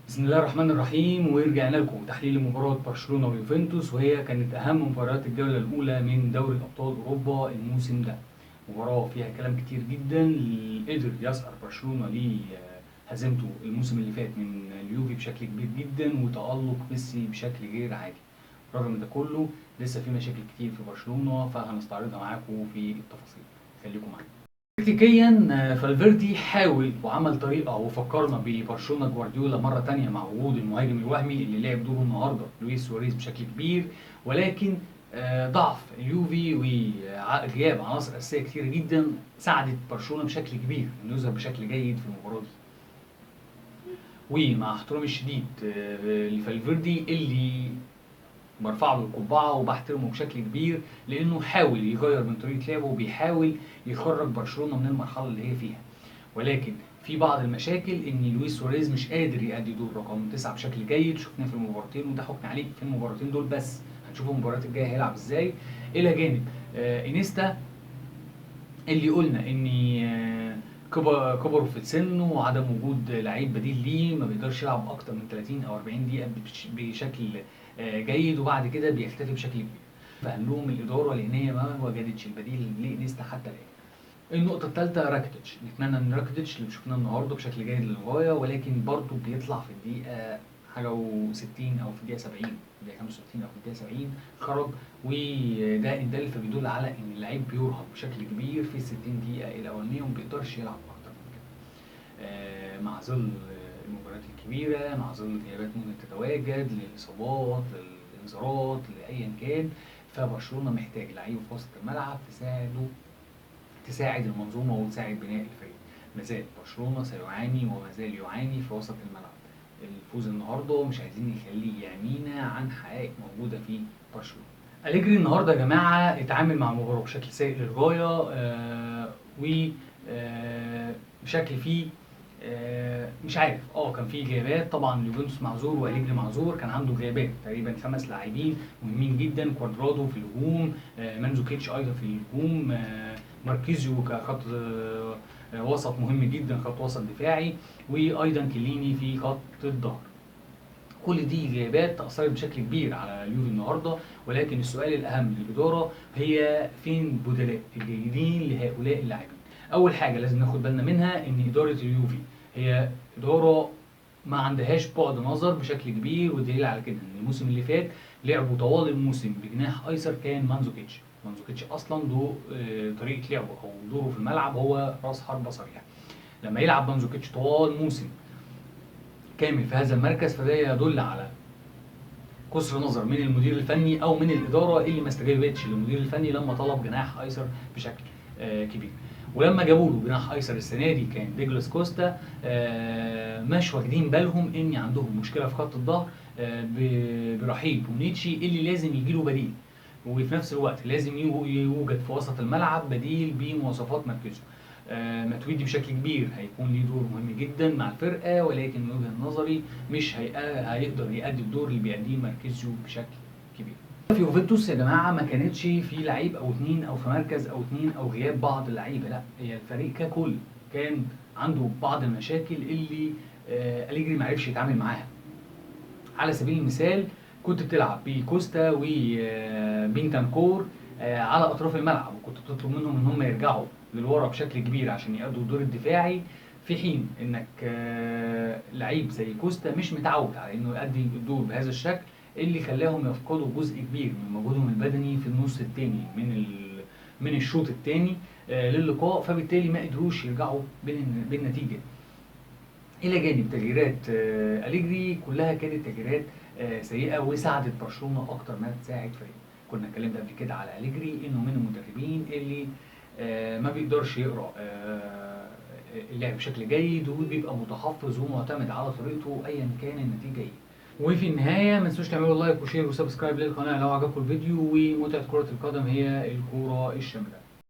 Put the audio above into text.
بسم الله الرحمن الرحيم، ورجعنا لكم تحليل مباراة برشلونة ويوفنتوس، وهي كانت أهم مباريات الجولة الأولى من دوري أبطال أوروبا الموسم ده. مباراة فيها كلام كتير جدا. قدر يسهر برشلونة لهزيمته الموسم اللي فات من اليوفي بشكل كبير جدا، وتألق ميسي بشكل غير عادي. رغم من ده كله لسه في مشاكل كتير في برشلونة، فهنستعرضها معاكم في التفاصيل. خليكم معانا. تكتيكيا فالفيردي حاول وعمل طريقه وفكرنا ببرشلونه جوارديولا مره تانية مع وجود المهاجم الوهمي اللي لعب دوره النهارده لويس سواريز بشكل كبير، ولكن ضعف اليوفي وغياب عناصر اساسيه كتير جدا ساعدت برشلونه بشكل كبير انه يظهر بشكل جيد في المباراه دي. ومع احترامي الشديد لفالفيردي اللي برفع له القبعه وبحترمه بشكل كبير، لانه حاول يغير من طريقه لعبه وبيحاول يخرج برشلونه من المرحله اللي هي فيها. ولكن في بعض المشاكل ان لويس سواريز مش قادر يأدي دور رقم 9 بشكل جيد. شفناه في المباراتين وده حكم عليه في المباراتين دول بس. هنشوف المباريات الجايه هيلعب ازاي. الى جانب انيستا اللي قلنا ان كبروا في السن وعدم وجود لعيب بديل ليه، ما بيقدرش يلعب اكتر من 30 او 40 دقيقه بشكل جيد، وبعد كده بيختفي بشكل كبير. فقال لهم الاداره لان هي ما وجدتش البديل لانيستا حتى الان. النقطة الثالثة راكيتيتش. نتمنى ان راكيتيتش اللي شفناه النهارده بشكل جيد للغاية، ولكن برضه بيطلع في الدقيقة حاجة و60 او في الدقيقة 70، الدقيقة 65 او في الدقيقة 70 خرج. وده ان دل فبيدل على ان اللعيب بيرهق بشكل كبير في ال 60 دقيقة الاولانية وما بيقدرش يلعب اكتر من كده. مع ظل المباريات الكبيرة، مع ظل غيابات ممكن تتواجد للاصابات للانذارات لايا كان، فبرشلونة محتاج لعيب في وسط الملعب تساعد المنظومه وتساعد بناء الفريق. مازال برشلونه سيعاني وما زال يعاني في وسط الملعب. الفوز النهارده مش عايزين نخليه يعمينا عن حقائق موجوده في برشلونه. أليجري النهارده يا جماعه اتعامل مع المباراه بشكل سيء للغايه، و بشكل فيه مش عارف. كان في غيابات طبعا. يوفنتوس معذور واليجري معذور، كان عنده غيابات تقريبا 5 لاعبين مهمين جدا. كوادرادو في الهجوم، مانزوكيتش ايضا في الهجوم، ماركيزيو كخط وسط مهم جدا، خط وسط دفاعي، وايضا كليني في خط الظهر. كل دي غيابات اثرت بشكل كبير على اليوفي النهارده. ولكن السؤال الاهم للاداره هي فين البدلاء الجيدين لهؤلاء اللاعبين. اول حاجه لازم ناخد بالنا منها ان اداره اليوفي هي اداره ما عندهاش بعد نظر بشكل كبير، والدليل على كده ان الموسم اللي فات لعبوا طوال الموسم بجناح ايسر كان مانزوكيتش اصلا طريقه لعبه او دوره في الملعب هو راس حربه صريح. لما يلعب مانزوكيتش طوال موسم كامل في هذا المركز، فده يدل على قصر نظر من المدير الفني او من الاداره اللي ما استجابتش للمدير الفني لما طلب جناح ايسر بشكل كبير. ولما جابوا له جناح ايسر السنه دي كان ديجلاس كوستا، مش واخدين بالهم ان عندهم مشكله في خط الظهر برحيل بونيتشي اللي لازم يجي له بديل، وفي نفس الوقت لازم يوجد في وسط الملعب بديل بمواصفات مركزه. ماتويدي بشكل كبير هيكون ليه دور مهم جدا مع الفرقه، ولكن من وجهه نظري مش هيقدر يأدي الدور اللي بيأديه ماركيزيو بشكل كبير. في يوفنتوس يا جماعه ما كانتش في لعيب او اتنين او في مركز او اتنين او غياب بعض اللعيبه، لا، هي الفريق ككل كان عنده بعض المشاكل اللي أليجري ما عرفش يتعامل معاها. على سبيل المثال كنت بتلعب بكوستا وبينتانكور على اطراف الملعب، وكنت بتطلب منهم ان هم يرجعوا للورا بشكل كبير عشان يأدوا الدور الدفاعي، في حين انك لعيب زي كوستا مش متعود على انه يؤدي الدور بهذا الشكل، اللي خلاهم يفقدوا جزء كبير من مجهودهم البدني في النص الثاني من الشوط الثاني للقاء، فبالتالي ما قدروش يرجعوا بالنتيجه. الى جانب تغييرات أليجري كلها كانت تغييرات سيئه وساعدت برشلونه اكتر ما تساعد فريق. كنا اتكلمنا قبل كده على أليجري انه من المدربين اللي ما بيقدرش يقرا اللعب بشكل جيد، وبيبقى متحفظ ومعتمد على طريقته ايا كان النتيجه ايه. وفي النهايه ما تنسوش تعملوا لايك وشير وسبسكرايب للقناه لو عجبكم الفيديو. ومتعه كره القدم هي الكوره الشامله.